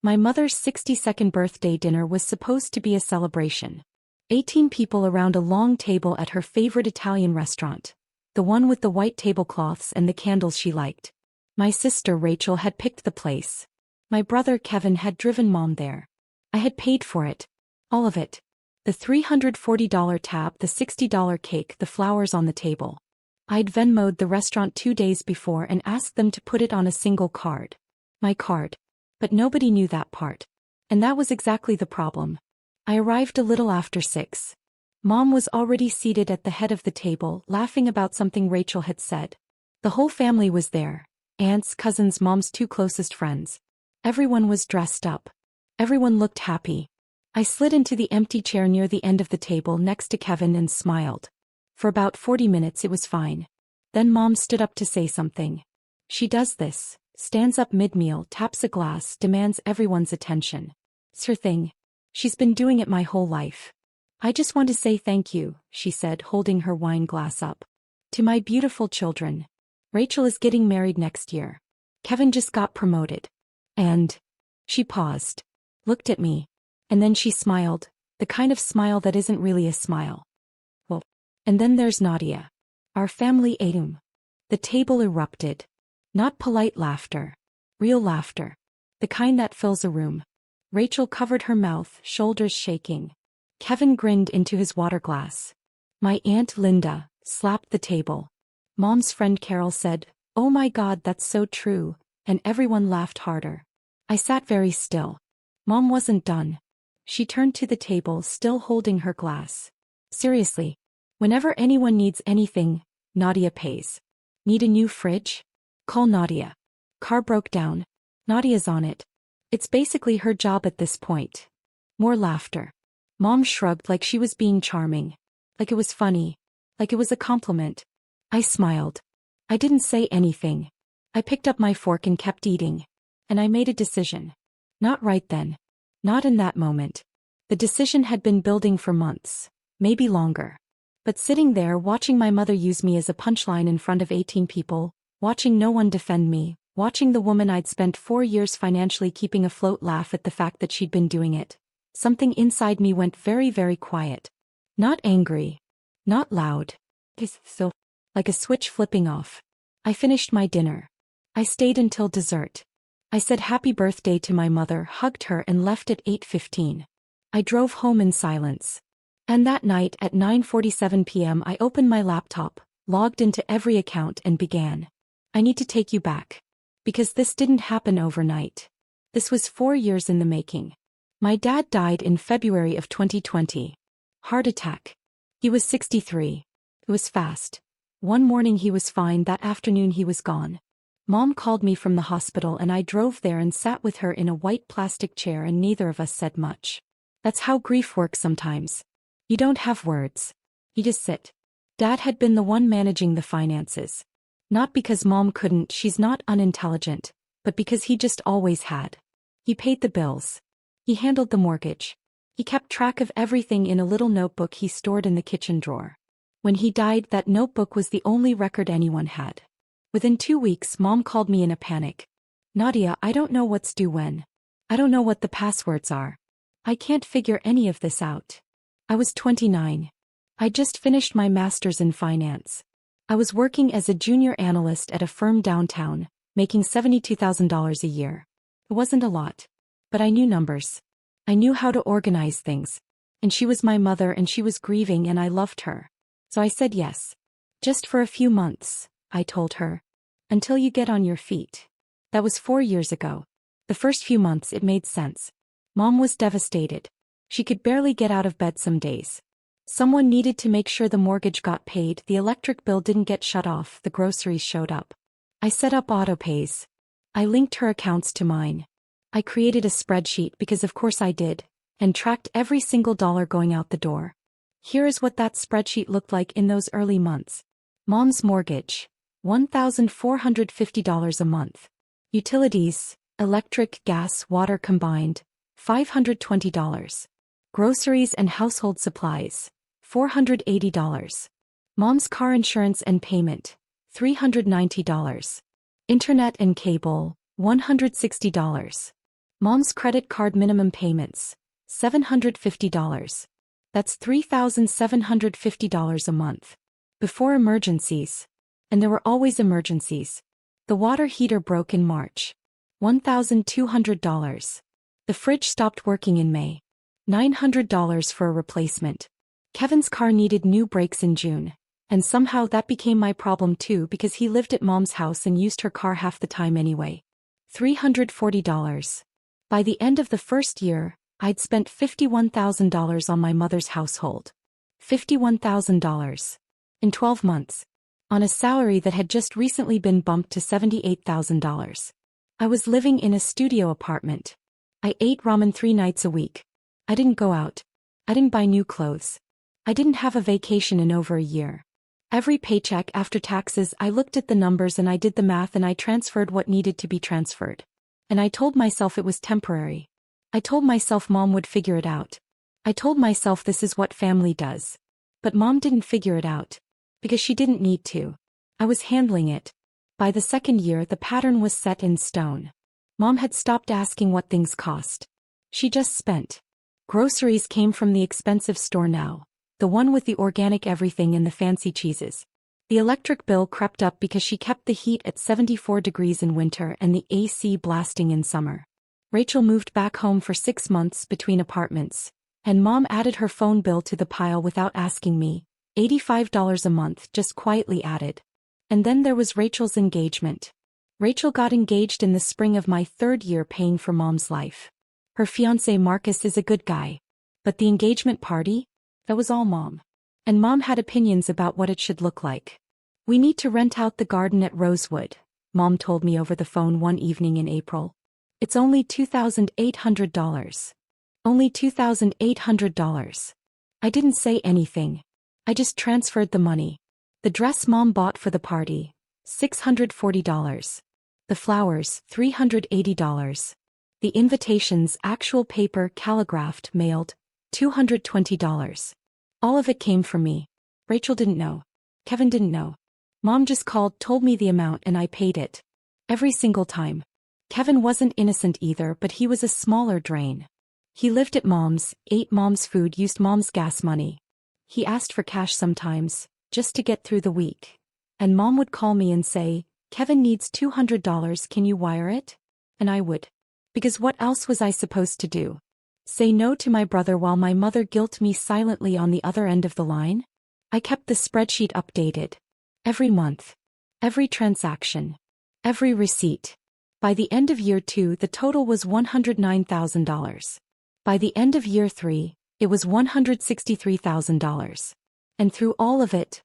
My mother's 62nd birthday dinner was supposed to be a celebration. 18 people around a long table at her favorite Italian restaurant, the one with the white tablecloths and the candles she liked. My sister Rachel had picked the place. My brother Kevin had driven Mom there. I had paid for it. All of it. The $340 tab, the $60 cake, the flowers on the table. I'd Venmo'd the restaurant 2 days before and asked them to put it on a single card. My card. But nobody knew that part. And that was exactly the problem. I arrived a little after 6. Mom was already seated at the head of the table, laughing about something Rachel had said. The whole family was there. Aunts, cousins, Mom's 2 closest friends. Everyone was dressed up. Everyone looked happy. I slid into the empty chair near the end of the table next to Kevin and smiled. For about 40 minutes it was fine. Then Mom stood up to say something. She does this, stands up mid-meal, taps a glass, demands everyone's attention. It's her thing. She's been doing it my whole life. I just want to say thank you, she said, holding her wine glass up. To my beautiful children. Rachel is getting married next year. Kevin just got promoted. And... She paused. Looked at me. And then she smiled, the kind of smile that isn't really a smile. Well, and then there's Nadia. Our family ATM. The table erupted. Not polite laughter. Real laughter. The kind that fills a room. Rachel covered her mouth, shoulders shaking. Kevin grinned into his water glass. My Aunt Linda slapped the table. Mom's friend Carol said, "Oh my God, that's so true," and everyone laughed harder. I sat very still. Mom wasn't done. She turned to the table, still holding her glass. Seriously. Whenever anyone needs anything, Nadia pays. Need a new fridge? Call Nadia. Car broke down. Nadia's on it. It's basically her job at this point. More laughter. Mom shrugged like she was being charming. Like it was funny. Like it was a compliment. I smiled. I didn't say anything. I picked up my fork and kept eating. And I made a decision. Not right then. Not in that moment. The decision had been building for months. Maybe longer. But sitting there watching my mother use me as a punchline in front of 18 people, watching no one defend me, watching the woman I'd spent 4 years financially keeping afloat laugh at the fact that she'd been doing it, something inside me went very, very quiet. Not angry. Not loud. So, like a switch flipping off. I finished my dinner. I stayed until dessert. I said happy birthday to my mother, hugged her and left at 8:15. I drove home in silence. And that night at 9:47 p.m. I opened my laptop, logged into every account and began. I need to take you back. Because this didn't happen overnight. This was 4 years in the making. My dad died in February of 2020. Heart attack. He was 63. It was fast. One morning he was fine, that afternoon he was gone. Mom called me from the hospital and I drove there and sat with her in a white plastic chair and neither of us said much. That's how grief works sometimes. You don't have words. You just sit. Dad had been the one managing the finances. Not because Mom couldn't, she's not unintelligent, but because he just always had. He paid the bills. He handled the mortgage. He kept track of everything in a little notebook he stored in the kitchen drawer. When he died, that notebook was the only record anyone had. Within 2 weeks, Mom called me in a panic. Nadia, I don't know what's due when. I don't know what the passwords are. I can't figure any of this out. I was 29. I just finished my master's in finance. I was working as a junior analyst at a firm downtown, making $72,000 a year. It wasn't a lot. But I knew numbers. I knew how to organize things. And she was my mother and she was grieving and I loved her. So I said yes. Just for a few months, I told her. Until you get on your feet. That was 4 years ago. The first few months it made sense. Mom was devastated. She could barely get out of bed some days. Someone needed to make sure the mortgage got paid, the electric bill didn't get shut off, the groceries showed up. I set up auto-pays. I linked her accounts to mine. I created a spreadsheet because of course I did, and tracked every single dollar going out the door. Here is what that spreadsheet looked like in those early months. Mom's mortgage. $1,450 a month. Utilities, electric, gas, water combined, $520. Groceries and household supplies, $480. Mom's car insurance and payment, $390. Internet and cable, $160. Mom's credit card minimum payments, $750. That's $3,750 a month. Before emergencies. And there were always emergencies. The water heater broke in March. $1,200. The fridge stopped working in May. $900 for a replacement. Kevin's car needed new brakes in June. And somehow that became my problem too because he lived at Mom's house and used her car half the time anyway. $340. By the end of the first year, I'd spent $51,000 on my mother's household. $51,000. In 12 months. On a salary that had just recently been bumped to $78,000. I was living in a studio apartment. I ate ramen 3 nights a week. I didn't go out. I didn't buy new clothes. I didn't have a vacation in over a year. Every paycheck after taxes I looked at the numbers and I did the math and I transferred what needed to be transferred. And I told myself it was temporary. I told myself Mom would figure it out. I told myself this is what family does. But Mom didn't figure it out. Because she didn't need to. I was handling it. By the second year the pattern was set in stone. Mom had stopped asking what things cost. She just spent. Groceries came from the expensive store now. The one with the organic everything and the fancy cheeses. The electric bill crept up because she kept the heat at 74 degrees in winter and the AC blasting in summer. Rachel moved back home for 6 months between apartments, and Mom added her phone bill to the pile without asking me. $85 a month just quietly added. And then there was Rachel's engagement. Rachel got engaged in the spring of my 3rd year paying for Mom's life. Her fiancé Marcus is a good guy. But the engagement party? That was all Mom. And Mom had opinions about what it should look like. We need to rent out the garden at Rosewood, Mom told me over the phone one evening in April. It's only $2,800. Only $2,800. I didn't say anything. I just transferred the money. The dress Mom bought for the party, $640. The flowers, $380. The invitations, actual paper, calligraphed, mailed, $220. All of it came from me. Rachel didn't know. Kevin didn't know. Mom just called, told me the amount and I paid it. Every single time. Kevin wasn't innocent either, but he was a smaller drain. He lived at Mom's, ate Mom's food, used Mom's gas money. He asked for cash sometimes, just to get through the week. And Mom would call me and say, Kevin needs $200, can you wire it? And I would. Because what else was I supposed to do? Say no to my brother while my mother guilt me silently on the other end of the line? I kept the spreadsheet updated. Every month. Every transaction. Every receipt. By the end of year 2 the total was $109,000. By the end of year 3, it was $163,000. And through all of it,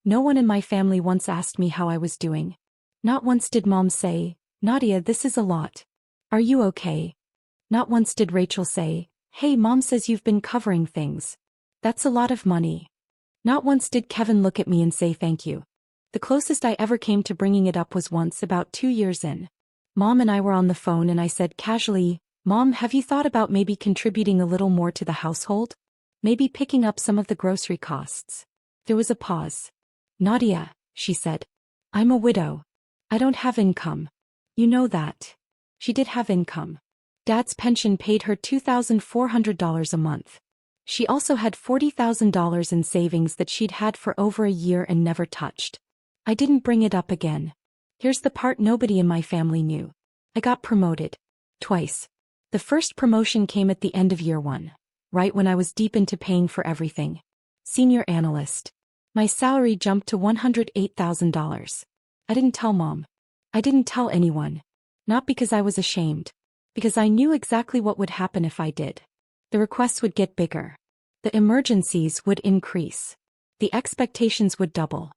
no one in my family once asked me how I was doing. Not once did Mom say, Nadia, this is a lot. Are you okay? Not once did Rachel say, hey, Mom says you've been covering things. That's a lot of money. Not once did Kevin look at me and say thank you. The closest I ever came to bringing it up was once about 2 years in. Mom and I were on the phone and I said casually, Mom, have you thought about maybe contributing a little more to the household? Maybe picking up some of the grocery costs. There was a pause. Nadia, she said. I'm a widow. I don't have income. You know that. She did have income. Dad's pension paid her $2,400 a month. She also had $40,000 in savings that she'd had for over a year and never touched. I didn't bring it up again. Here's the part nobody in my family knew. I got promoted. Twice. The first promotion came at the end of year 1. Right when I was deep into paying for everything. Senior analyst. My salary jumped to $108,000. I didn't tell Mom. I didn't tell anyone. Not because I was ashamed. Because I knew exactly what would happen if I did. The requests would get bigger. The emergencies would increase. The expectations would double.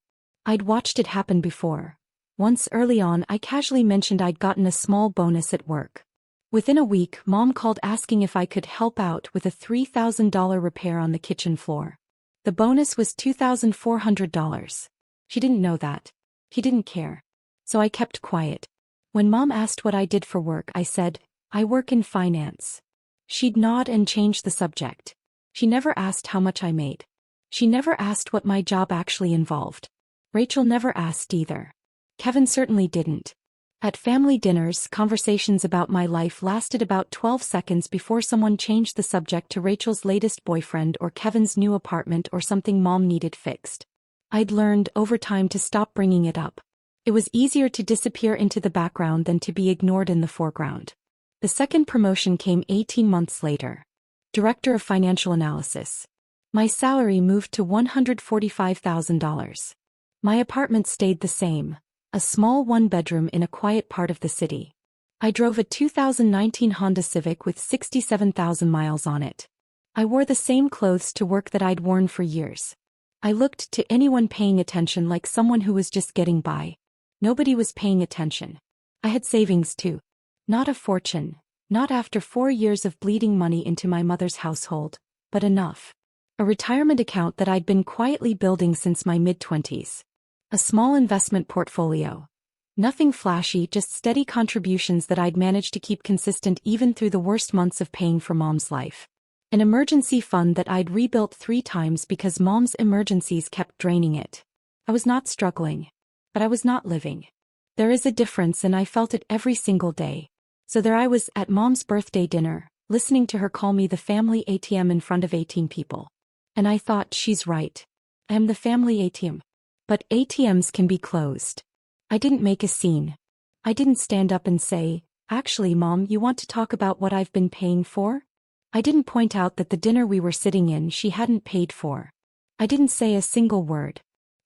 I'd watched it happen before. Once early on I casually mentioned I'd gotten a small bonus at work. Within a week, Mom called asking if I could help out with a $3,000 repair on the kitchen floor. The bonus was $2,400. She didn't know that. She didn't care. So I kept quiet. When Mom asked what I did for work, I said, I work in finance. She'd nod and change the subject. She never asked how much I made. She never asked what my job actually involved. Rachel never asked either. Kevin certainly didn't. At family dinners, conversations about my life lasted about 12 seconds before someone changed the subject to Rachel's latest boyfriend or Kevin's new apartment or something mom needed fixed. I'd learned over time to stop bringing it up. It was easier to disappear into the background than to be ignored in the foreground. The second promotion came 18 months later. Director of Financial Analysis. My salary moved to $145,000. My apartment stayed the same, a small one-bedroom in a quiet part of the city. I drove a 2019 Honda Civic with 67,000 miles on it. I wore the same clothes to work that I'd worn for years. I looked to anyone paying attention like someone who was just getting by. Nobody was paying attention. I had savings too. Not a fortune, not after 4 years of bleeding money into my mother's household, but enough. A retirement account that I'd been quietly building since my mid-20s. A small investment portfolio. Nothing flashy, just steady contributions that I'd managed to keep consistent even through the worst months of paying for Mom's life. An emergency fund that I'd rebuilt 3 times because Mom's emergencies kept draining it. I was not struggling. But I was not living. There is a difference, and I felt it every single day. So there I was at Mom's birthday dinner, listening to her call me the family ATM in front of 18 people. And I thought, she's right. I am the family ATM. But ATMs can be closed. I didn't make a scene. I didn't stand up and say, actually Mom, you want to talk about what I've been paying for? I didn't point out that the dinner we were sitting in she hadn't paid for. I didn't say a single word.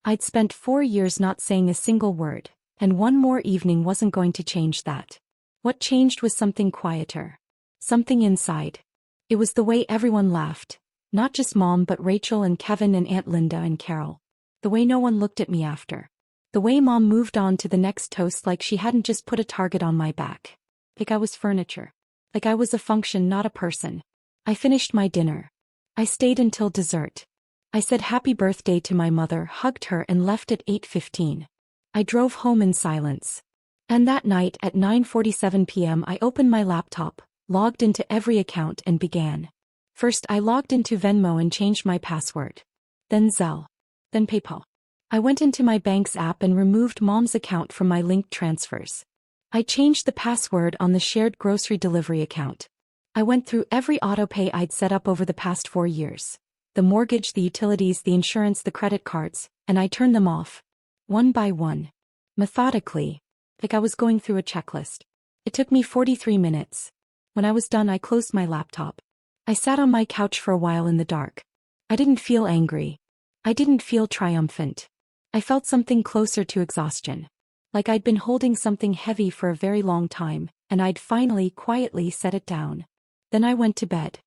I'd spent 4 years not saying a single word, and one more evening wasn't going to change that. What changed was something quieter. Something inside. It was the way everyone laughed. Not just Mom but Rachel and Kevin and Aunt Linda and Carol. The way no one looked at me after. The way Mom moved on to the next toast like she hadn't just put a target on my back. Like I was furniture. Like I was a function, not a person. I finished my dinner. I stayed until dessert. I said happy birthday to my mother, hugged her and left at 8:15. I drove home in silence. And that night at 9:47 p.m. I opened my laptop, logged into every account and began. First I logged into Venmo and changed my password. Then Zelle. Then PayPal. I went into my bank's app and removed Mom's account from my linked transfers. I changed the password on the shared grocery delivery account. I went through every autopay I'd set up over the past 4 years. The mortgage, the utilities, the insurance, the credit cards, and I turned them off. One by one. Methodically. Like I was going through a checklist. It took me 43 minutes. When I was done I closed my laptop. I sat on my couch for a while in the dark. I didn't feel angry. I didn't feel triumphant. I felt something closer to exhaustion. Like I'd been holding something heavy for a very long time, and I'd finally quietly set it down. Then I went to bed.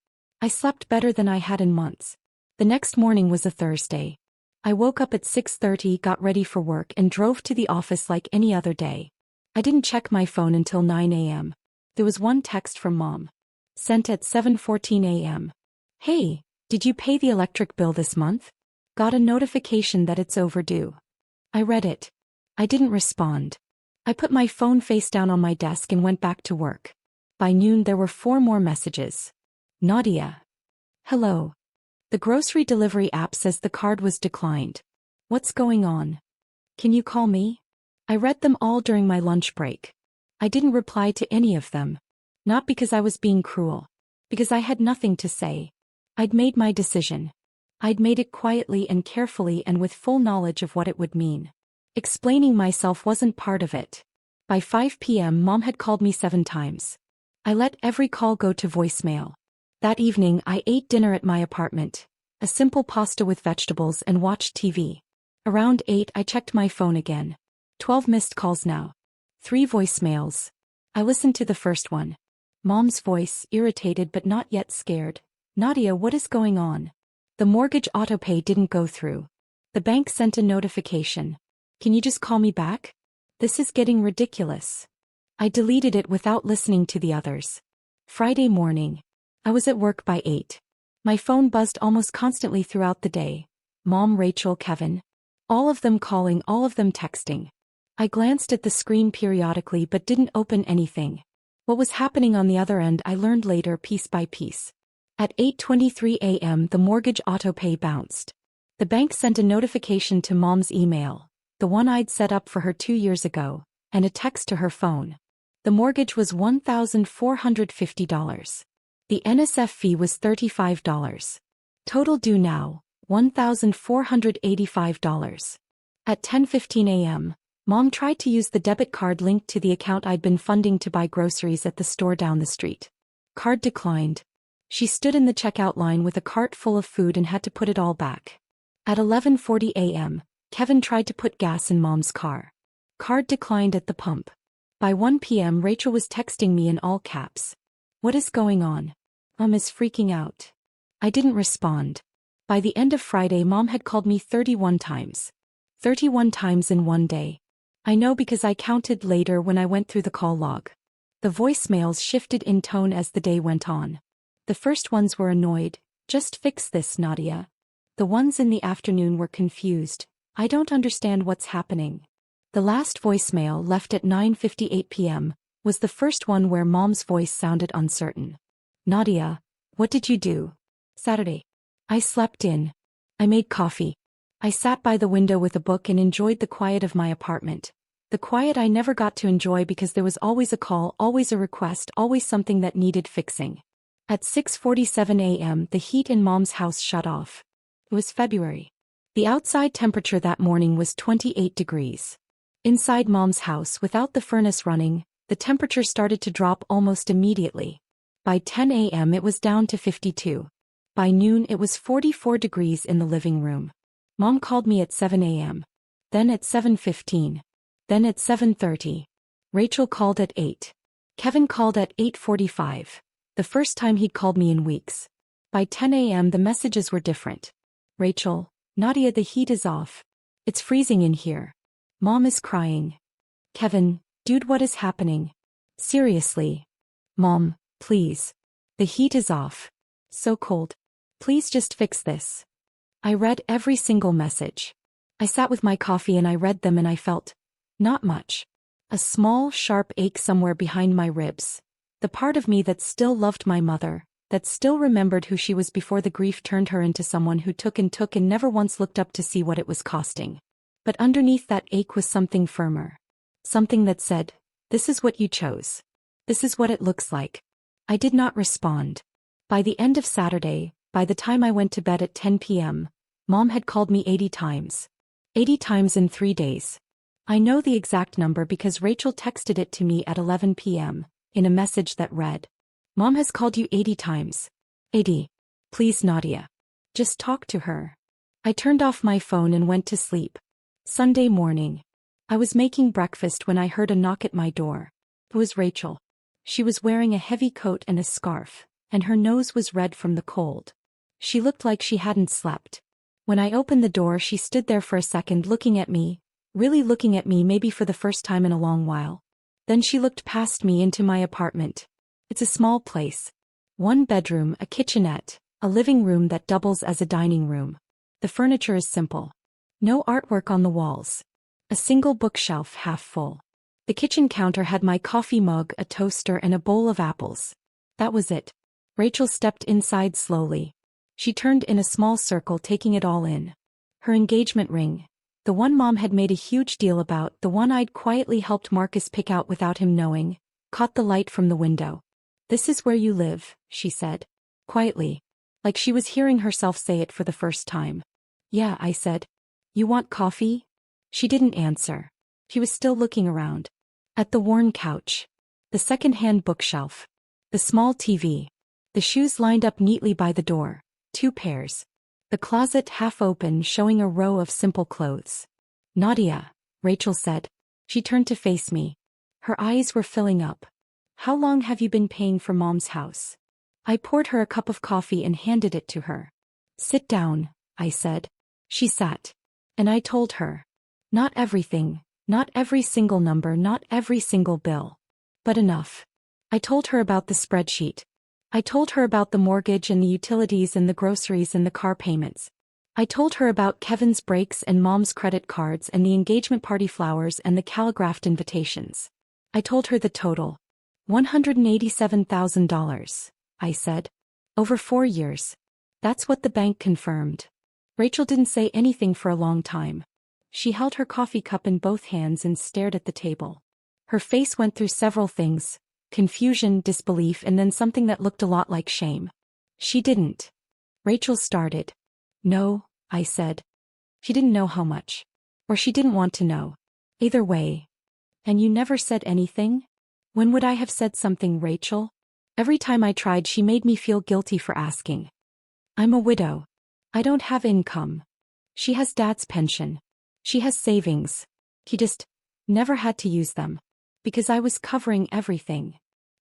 I slept better than I had in months. The next morning was a Thursday. I woke up at 6:30, got ready for work and drove to the office like any other day. I didn't check my phone until 9 a.m. There was one text from Mom. Sent at 7:14 a.m. Hey, did you pay the electric bill this month? Got a notification that it's overdue. I read it. I didn't respond. I put my phone face down on my desk and went back to work. By noon there were 4 more messages. Nadia. Hello. The grocery delivery app says the card was declined. What's going on? Can you call me? I read them all during my lunch break. I didn't reply to any of them. Not because I was being cruel. Because I had nothing to say. I'd made my decision. I'd made it quietly and carefully and with full knowledge of what it would mean. Explaining myself wasn't part of it. By 5 p.m. Mom had called me 7 times. I let every call go to voicemail. That evening I ate dinner at my apartment. A simple pasta with vegetables and watched TV. Around 8 I checked my phone again. 12 missed calls now. 3 voicemails. I listened to the first one. Mom's voice, irritated but not yet scared. Nadia, what is going on? The mortgage autopay didn't go through. The bank sent a notification. Can you just call me back? This is getting ridiculous. I deleted it without listening to the others. Friday morning. I was at work by 8. My phone buzzed almost constantly throughout the day. Mom, Rachel, Kevin. All of them calling, all of them texting. I glanced at the screen periodically but didn't open anything. What was happening on the other end I learned later piece by piece. At 8:23 a.m. the mortgage autopay bounced. The bank sent a notification to Mom's email, the one I'd set up for her 2 years ago. and a text to her phone. The mortgage was $1,450. The NSF fee was $35. Total due now, $1,485. At 10:15 a.m., Mom tried to use the debit card linked to the account I'd been funding to buy groceries at the store down the street. Card declined. She stood in the checkout line with a cart full of food and had to put it all back. At 11:40 a.m., Kevin tried to put gas in Mom's car. Card declined at the pump. By 1 p.m. Rachel was texting me in all caps. "What is going on? Mom is freaking out." I didn't respond. By the end of Friday, Mom had called me 31 times. 31 times in one day. I know because I counted later when I went through the call log. The voicemails shifted in tone as the day went on. The first ones were annoyed. "Just fix this, Nadia." The ones in the afternoon were confused. "I don't understand what's happening." The last voicemail, left at 9:58 p.m., was the first one where Mom's voice sounded uncertain. "Nadia, what did you do Saturday?" "I slept in. I made coffee. I sat by the window with a book and enjoyed the quiet of my apartment. The quiet I never got to enjoy because there was always a call, always a request, always something that needed fixing." At 6:47 a.m., the heat in Mom's house shut off. It was February. The outside temperature that morning was 28 degrees. Inside Mom's house, without the furnace running, the temperature started to drop almost immediately. By 10 a.m. it was down to 52. By noon it was 44 degrees in the living room. Mom called me at 7 a.m. Then at 7:15. Then at 7:30. Rachel called at 8. Kevin called at 8:45. The first time he'd called me in weeks. By 10 a.m. the messages were different. "Rachel, Nadia, the heat is off. It's freezing in here. Mom is crying." "Kevin, dude, what is happening? Seriously. Mom, please. The heat is off. So cold. Please just fix this." I read every single message. I sat with my coffee and I read them and I felt not much. A small, sharp ache somewhere behind my ribs. The part of me that still loved my mother, that still remembered who she was before the grief turned her into someone who took and never once looked up to see what it was costing. But underneath that ache was something firmer. Something that said, "This is what you chose. This is what it looks like." I did not respond. By the end of Saturday, by the time I went to bed at 10 p.m., Mom had called me 80 times. 80 times in 3 days. I know the exact number because Rachel texted it to me at 11 p.m., in a message that read, "Mom has called you 80 times. 80. Please, Nadia. Just talk to her." I turned off my phone and went to sleep. Sunday morning. I was making breakfast when I heard a knock at my door. It was Rachel. She was wearing a heavy coat and a scarf, and her nose was red from the cold. She looked like she hadn't slept. When I opened the door, she stood there for a second looking at me, really looking at me, maybe for the first time in a long while. Then she looked past me into my apartment. It's a small place. 1 bedroom, a kitchenette, a living room that doubles as a dining room. The furniture is simple. No artwork on the walls. A single bookshelf half full. The kitchen counter had my coffee mug, a toaster, and a bowl of apples. That was it. Rachel stepped inside slowly. She turned in a small circle, taking it all in. Her engagement ring. The one Mom had made a huge deal about, the one I'd quietly helped Marcus pick out without him knowing, caught the light from the window. "This is where you live," she said. Quietly. Like she was hearing herself say it for the first time. "Yeah," I said. "You want coffee?" She didn't answer. She was still looking around. At the worn couch. The second-hand bookshelf. The small TV. The shoes lined up neatly by the door. 2 pairs. The closet half open, showing a row of simple clothes. "Nadia," Rachel said. She turned to face me. Her eyes were filling up. "How long have you been paying for Mom's house?" I poured her a cup of coffee and handed it to her. "Sit down," I said. She sat. And I told her. Not everything, not every single number, not every single bill. But enough. I told her about the spreadsheet. I told her about the mortgage and the utilities and the groceries and the car payments. I told her about Kevin's breaks and Mom's credit cards and the engagement party flowers and the calligraphed invitations. I told her the total. $187,000, I said. Over 4 years. That's what the bank confirmed. Rachel didn't say anything for a long time. She held her coffee cup in both hands and stared at the table. Her face went through several things: confusion, disbelief, and then something that looked a lot like shame. She didn't. Rachel started. No, I said. She didn't know how much. Or she didn't want to know. Either way. And you never said anything? When would I have said something, Rachel? Every time I tried, she made me feel guilty for asking. I'm a widow. I don't have income. She has Dad's pension. She has savings. He just never had to use them. Because I was covering everything.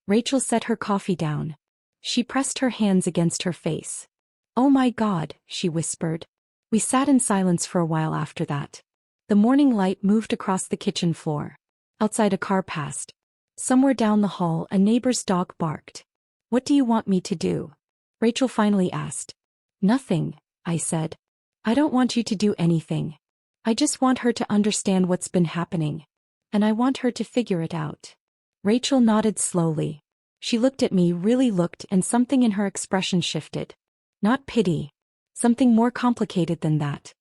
Rachel set her coffee down. She pressed her hands against her face. Oh my God, she whispered. We sat in silence for a while after that. The morning light moved across the kitchen floor. Outside, a car passed. Somewhere down the hall, a neighbor's dog barked. What do you want me to do? Rachel finally asked. Nothing, I said. I don't want you to do anything. I just want her to understand what's been happening. And I want her to figure it out. Rachel nodded slowly. She looked at me, really looked, and something in her expression shifted. Not pity. Something more complicated than that.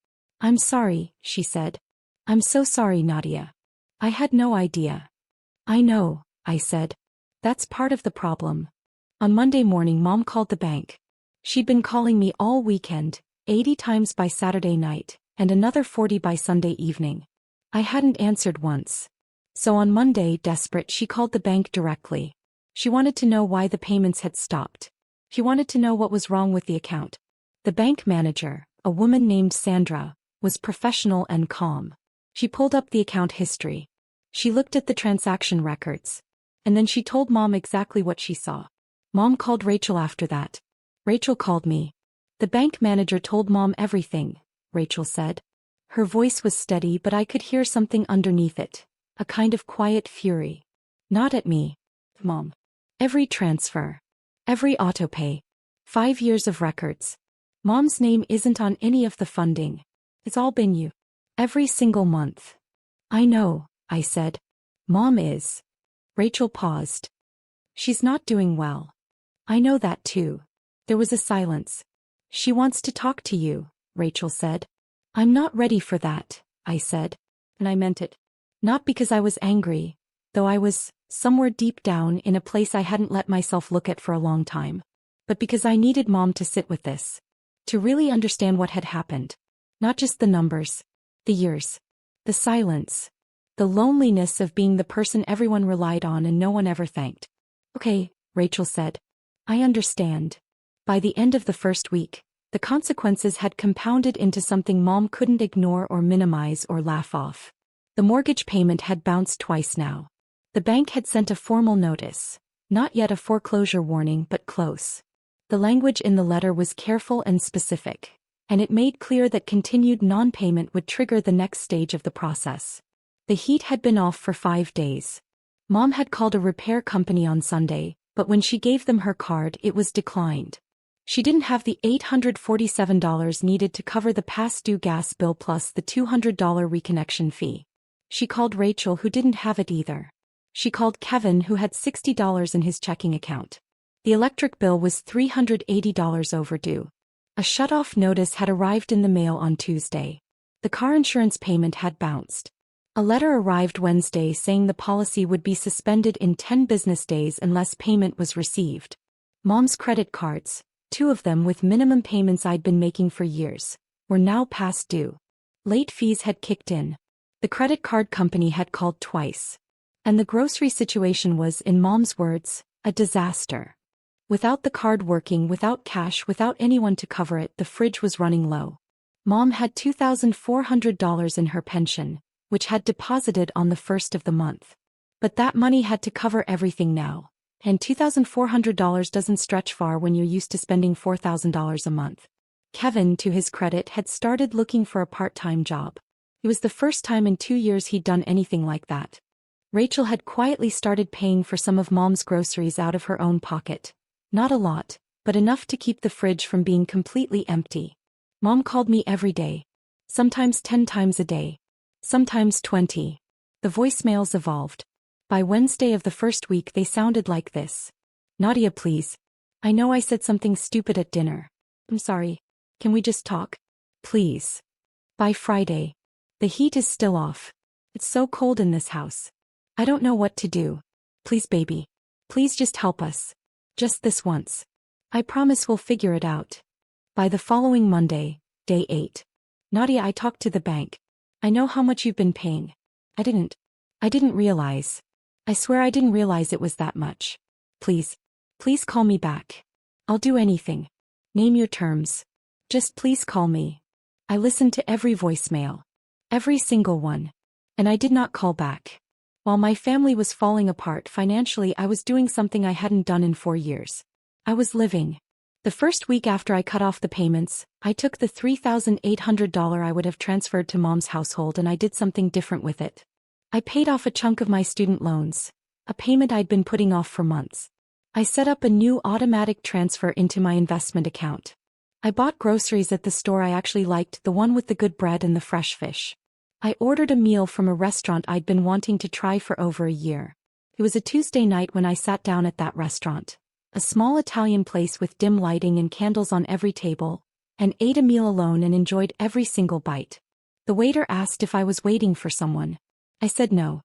I'm sorry, she said. I'm so sorry, Nadia. I had no idea. I know, I said. That's part of the problem. On Monday morning, Mom called the bank. She'd been calling me all weekend, 80 times by Saturday night, and another 40 by Sunday evening. I hadn't answered once. So on Monday, desperate, she called the bank directly. She wanted to know why the payments had stopped. She wanted to know what was wrong with the account. The bank manager, a woman named Sandra, was professional and calm. She pulled up the account history. She looked at the transaction records. And then she told Mom exactly what she saw. Mom called Rachel after that. Rachel called me. The bank manager told Mom everything, Rachel said. Her voice was steady, but I could hear something underneath it. A kind of quiet fury. Not at me, Mom. Every transfer. Every autopay. 5 years of records. Mom's name isn't on any of the funding. It's all been you. Every single month. I know, I said. Mom is. Rachel paused. She's not doing well. I know that too. There was a silence. She wants to talk to you, Rachel said. I'm not ready for that, I said. And I meant it. Not because I was angry, though I was, somewhere deep down, in a place I hadn't let myself look at for a long time. But because I needed Mom to sit with this. To really understand what had happened. Not just the numbers. The years. The silence. The loneliness of being the person everyone relied on and no one ever thanked. Okay, Rachel said. I understand. By the end of the first week, the consequences had compounded into something Mom couldn't ignore or minimize or laugh off. The mortgage payment had bounced twice now. The bank had sent a formal notice. Not yet a foreclosure warning, but close. The language in the letter was careful and specific, and it made clear that continued non-payment would trigger the next stage of the process. The heat had been off for 5 days. Mom had called a repair company on Sunday, but when she gave them her card, it was declined. She didn't have the $847 needed to cover the past due gas bill plus the $200 reconnection fee. She called Rachel, who didn't have it either. She called Kevin, who had $60 in his checking account. The electric bill was $380 overdue. A shut-off notice had arrived in the mail on Tuesday. The car insurance payment had bounced. A letter arrived Wednesday saying the policy would be suspended in 10 business days unless payment was received. Mom's credit cards, 2 of them with minimum payments I'd been making for years, were now past due. Late fees had kicked in. The credit card company had called twice. And the grocery situation was, in Mom's words, a disaster. Without the card working, without cash, without anyone to cover it, the fridge was running low. Mom had $2,400 in her pension, which had deposited on the first of the month. But that money had to cover everything now. And $2,400 doesn't stretch far when you're used to spending $4,000 a month. Kevin, to his credit, had started looking for a part-time job. It was the first time in 2 years he'd done anything like that. Rachel had quietly started paying for some of Mom's groceries out of her own pocket. Not a lot, but enough to keep the fridge from being completely empty. Mom called me every day. Sometimes 10 times a day. Sometimes 20. The voicemails evolved. By Wednesday of the first week they sounded like this. Nadia, please. I know I said something stupid at dinner. I'm sorry. Can we just talk? Please. By Friday. The heat is still off. It's so cold in this house. I don't know what to do. Please, baby. Please just help us. Just this once. I promise we'll figure it out. By the following Monday, day 8. Nadia, I talked to the bank. I know how much you've been paying. I didn't realize. I swear I didn't realize it was that much. Please call me back. I'll do anything. Name your terms. Just please call me. I listened to every voicemail. Every single one. And I did not call back. While my family was falling apart financially, I was doing something I hadn't done in 4 years. I was living. The first week after I cut off the payments, I took the $3,800 I would have transferred to Mom's household and I did something different with it. I paid off a chunk of my student loans, a payment I'd been putting off for months. I set up a new automatic transfer into my investment account. I bought groceries at the store I actually liked, the one with the good bread and the fresh fish. I ordered a meal from a restaurant I'd been wanting to try for over a year. It was a Tuesday night when I sat down at that restaurant, a small Italian place with dim lighting and candles on every table, and ate a meal alone and enjoyed every single bite. The waiter asked if I was waiting for someone. I said no.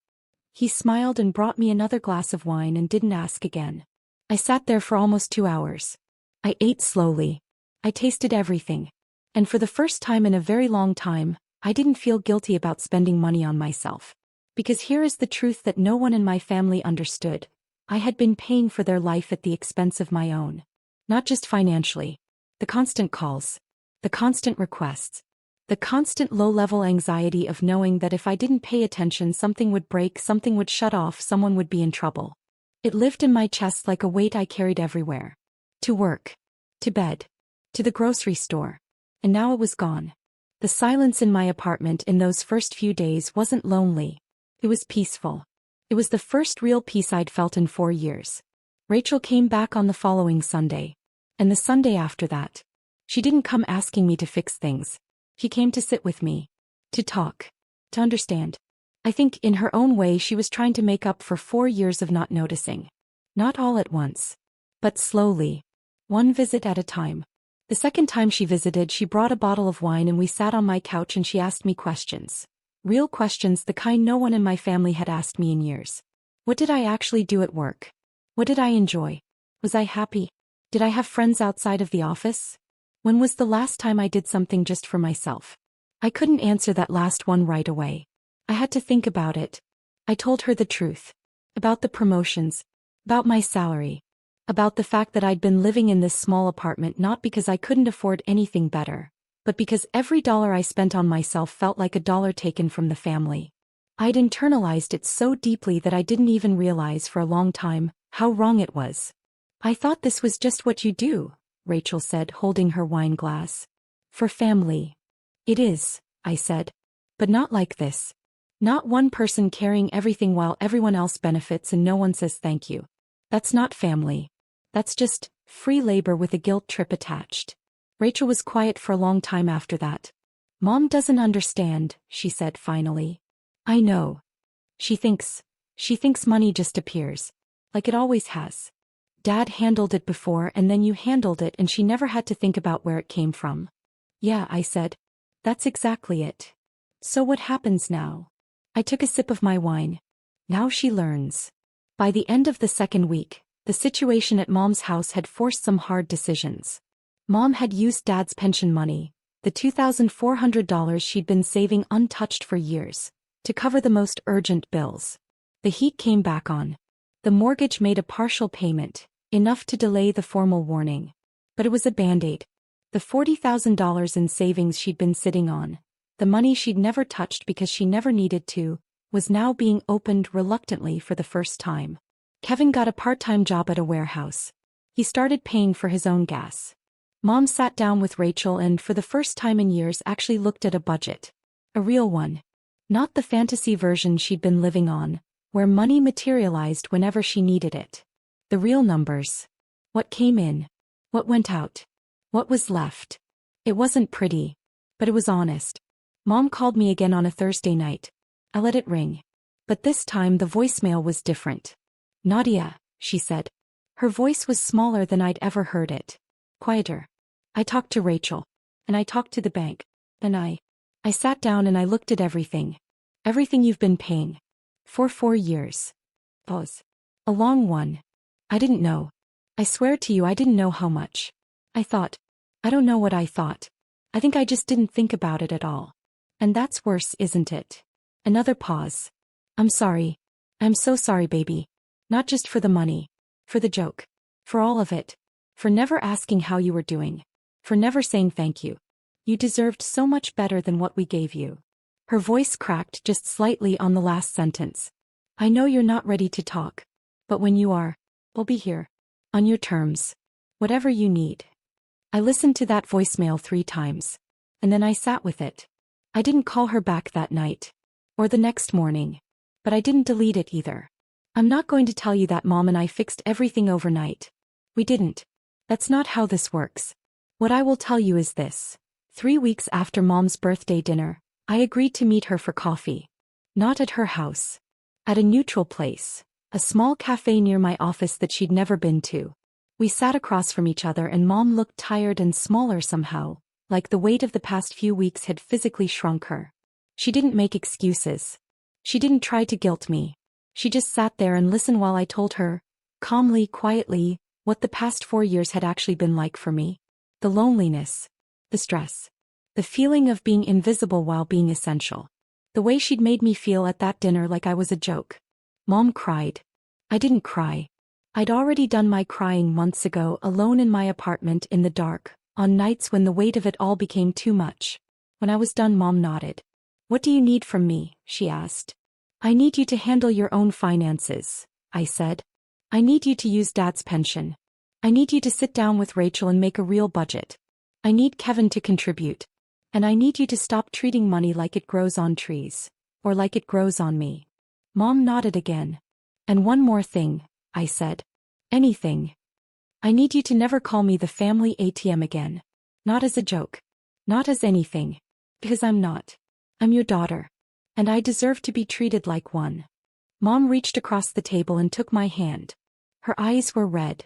He smiled and brought me another glass of wine and didn't ask again. I sat there for almost 2 hours. I ate slowly. I tasted everything. And for the first time in a very long time, I didn't feel guilty about spending money on myself. Because here is the truth that no one in my family understood. I had been paying for their life at the expense of my own. Not just financially. The constant calls. The constant requests. The constant low-level anxiety of knowing that if I didn't pay attention something would break, something would shut off, someone would be in trouble. It lived in my chest like a weight I carried everywhere. To work. To bed. To the grocery store. And now it was gone. The silence in my apartment in those first few days wasn't lonely. It was peaceful. It was the first real peace I'd felt in 4 years. Rachel came back on the following Sunday. And the Sunday after that. She didn't come asking me to fix things. She came to sit with me. To talk. To understand. I think in her own way she was trying to make up for 4 years of not noticing. Not all at once. But slowly. One visit at a time. The second time she visited, she brought a bottle of wine and we sat on my couch and she asked me questions. Real questions, the kind no one in my family had asked me in years. What did I actually do at work? What did I enjoy? Was I happy? Did I have friends outside of the office? When was the last time I did something just for myself? I couldn't answer that last one right away. I had to think about it. I told her the truth. About the promotions. About my salary. About the fact that I'd been living in this small apartment not because I couldn't afford anything better, but because every dollar I spent on myself felt like a dollar taken from the family. I'd internalized it so deeply that I didn't even realize for a long time how wrong it was. I thought this was just what you do, Rachel said, holding her wine glass. For family. It is, I said. But not like this. Not one person carrying everything while everyone else benefits and no one says thank you. That's not family. That's just free labor with a guilt trip attached. Rachel was quiet for a long time after that. Mom doesn't understand, she said finally. I know. She thinks money just appears. Like it always has. Dad handled it before and then you handled it and she never had to think about where it came from. Yeah, I said. That's exactly it. So what happens now? I took a sip of my wine. Now she learns. By the end of the second week, the situation at Mom's house had forced some hard decisions. Mom had used Dad's pension money, the $2,400 she'd been saving untouched for years, to cover the most urgent bills. The heat came back on. The mortgage made a partial payment, enough to delay the formal warning. But it was a band-aid. The $40,000 in savings she'd been sitting on, the money she'd never touched because she never needed to, was now being opened reluctantly for the first time. Kevin got a part-time job at a warehouse. He started paying for his own gas. Mom sat down with Rachel and, for the first time in years, actually looked at a budget. A real one. Not the fantasy version she'd been living on, where money materialized whenever she needed it. The real numbers. What came in. What went out. What was left. It wasn't pretty. But it was honest. Mom called me again on a Thursday night. I let it ring. But this time the voicemail was different. Nadia, she said. Her voice was smaller than I'd ever heard it. Quieter. I talked to Rachel. And I talked to the bank. And I sat down and I looked at everything. Everything you've been paying. For 4 years. Pause. A long one. I didn't know. I swear to you I didn't know how much. I thought. I don't know what I thought. I think I just didn't think about it at all. And that's worse, isn't it? Another pause. I'm sorry. I'm so sorry, baby. Not just for the money. For the joke. For all of it. For never asking how you were doing. For never saying thank you. You deserved so much better than what we gave you. Her voice cracked just slightly on the last sentence. I know you're not ready to talk. But when you are, I'll be here. On your terms. Whatever you need. I listened to that voicemail 3 times. And then I sat with it. I didn't call her back that night. Or the next morning. But I didn't delete it either. I'm not going to tell you that Mom and I fixed everything overnight. We didn't. That's not how this works. What I will tell you is this. 3 weeks after Mom's birthday dinner, I agreed to meet her for coffee. Not at her house. At a neutral place. A small cafe near my office that she'd never been to. We sat across from each other and Mom looked tired and smaller somehow, like the weight of the past few weeks had physically shrunk her. She didn't make excuses. She didn't try to guilt me. She just sat there and listened while I told her, calmly, quietly, what the past 4 years had actually been like for me. The loneliness. The stress. The feeling of being invisible while being essential. The way she'd made me feel at that dinner like I was a joke. Mom cried. I didn't cry. I'd already done my crying months ago alone in my apartment in the dark, on nights when the weight of it all became too much. When I was done, Mom nodded. What do you need from me? She asked. I need you to handle your own finances, I said. I need you to use Dad's pension. I need you to sit down with Rachel and make a real budget. I need Kevin to contribute. And I need you to stop treating money like it grows on trees. Or like it grows on me. Mom nodded again. And one more thing, I said. Anything. I need you to never call me the family ATM again. Not as a joke. Not as anything. Because I'm not. I'm your daughter. And I deserve to be treated like one. Mom reached across the table and took my hand. Her eyes were red.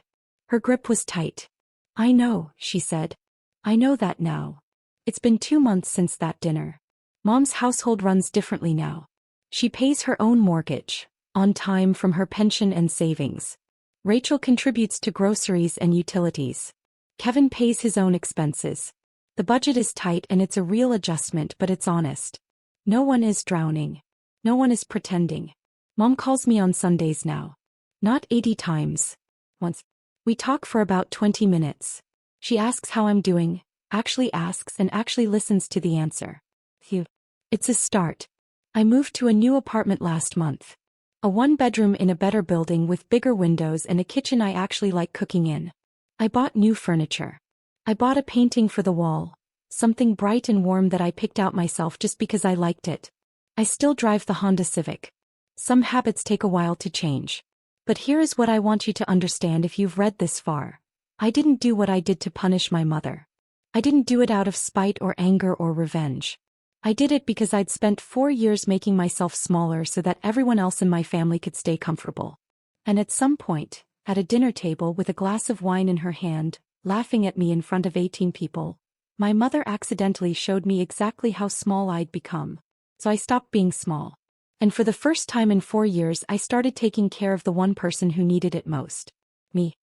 Her grip was tight. I know, she said. I know that now. It's been 2 months since that dinner. Mom's household runs differently now. She pays her own mortgage, on time from her pension and savings. Rachel contributes to groceries and utilities. Kevin pays his own expenses. The budget is tight and it's a real adjustment, but it's honest. No one is drowning. No one is pretending. Mom calls me on Sundays now. Not 80 times. Once. We talk for about 20 minutes. She asks how I'm doing, actually asks and actually listens to the answer. Phew. It's a start. I moved to a new apartment last month. A 1-bedroom in a better building with bigger windows and a kitchen I actually like cooking in. I bought new furniture. I bought a painting for the wall. Something bright and warm that I picked out myself just because I liked it. I still drive the Honda Civic. Some habits take a while to change. But here is what I want you to understand if you've read this far. I didn't do what I did to punish my mother. I didn't do it out of spite or anger or revenge. I did it because I'd spent 4 years making myself smaller so that everyone else in my family could stay comfortable. And at some point, at a dinner table with a glass of wine in her hand, laughing at me in front of 18 people, my mother accidentally showed me exactly how small I'd become. So I stopped being small. And for the first time in 4 years I started taking care of the one person who needed it most. Me.